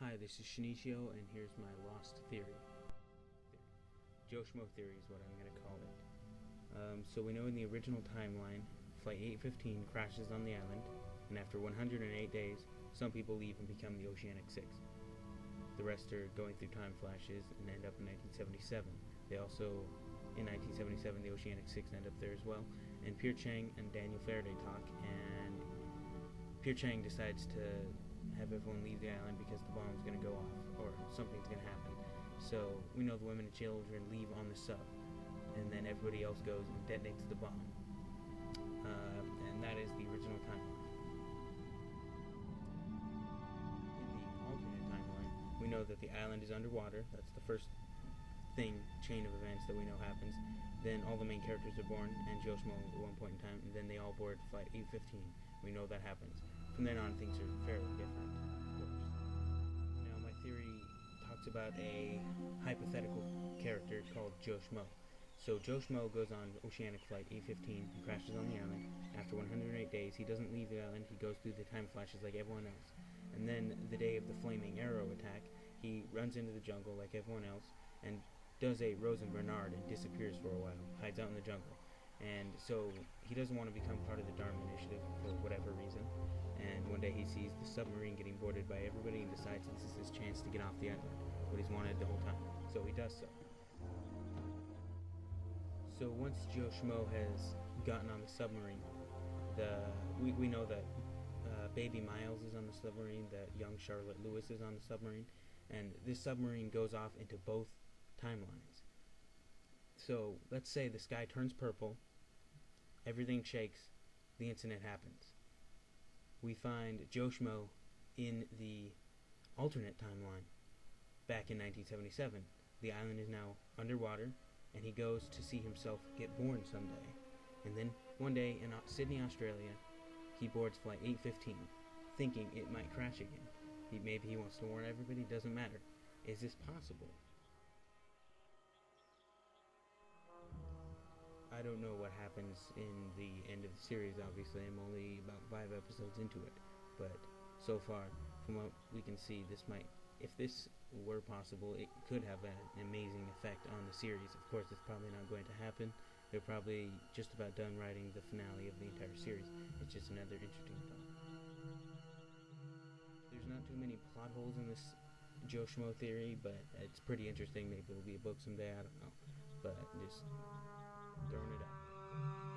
Hi, this is Shinichio, and here's my lost theory. Shmoe theory is what I'm going to call it. So we know in the original timeline, Flight 815 crashes on the island, and after 108 days, some people leave and become the Oceanic Six. The rest are going through time flashes and end up in 1977. They also, in 1977, the Oceanic Six end up there as well, and Pierre Chang and Daniel Faraday talk, and Pierre Chang decides to have everyone leave the island because the bomb's going to go off, or something's going to happen. So we know the women and children leave on the sub, and then everybody else goes and detonates the bomb. And that is the original timeline. In the alternate timeline, we know that the island is underwater. That's the first chain of events that we know happens. Then all the main characters are born, and Shmoe at one point in time, and then they all board Flight 815. We know that happens. From then on, things are fairly different, of course. Now, my theory talks about a hypothetical character called Shmoe. So Shmoe goes on Oceanic Flight 815 and crashes on the island. After 108 days, he doesn't leave the island. He goes through the time flashes like everyone else. And then the day of the flaming arrow attack, he runs into the jungle like everyone else and does a Rosen Bernard and disappears for a while, hides out in the jungle. And so he doesn't want to become part of the Dharma Initiative for whatever reason. And one day he sees the submarine getting boarded by everybody and decides this is his chance to get off the island, what he's wanted the whole time. So he does so. So once Shmoe has gotten on the submarine, we know that Baby Miles is on the submarine, that young Charlotte Lewis is on the submarine, and this submarine goes off into both timelines. So let's say the sky turns purple, everything shakes, the incident happens. We find Shmoe in the alternate timeline back in 1977. The island is now underwater, and he goes to see himself get born someday. And then one day in Sydney, Australia, he boards Flight 815, thinking it might crash again. Maybe he wants to warn everybody, doesn't matter. Is this possible? I don't know what happens in the end of the series, obviously. I'm only about 5 episodes into it. But so far, from what we can see, if this were possible, it could have an amazing effect on the series. Of course, it's probably not going to happen. They're probably just about done writing the finale of the entire series. It's just another interesting thought. There's not too many plot holes in this Shmoe theory, but it's pretty interesting. Maybe it'll be a book someday, I don't know. But just throwing it out.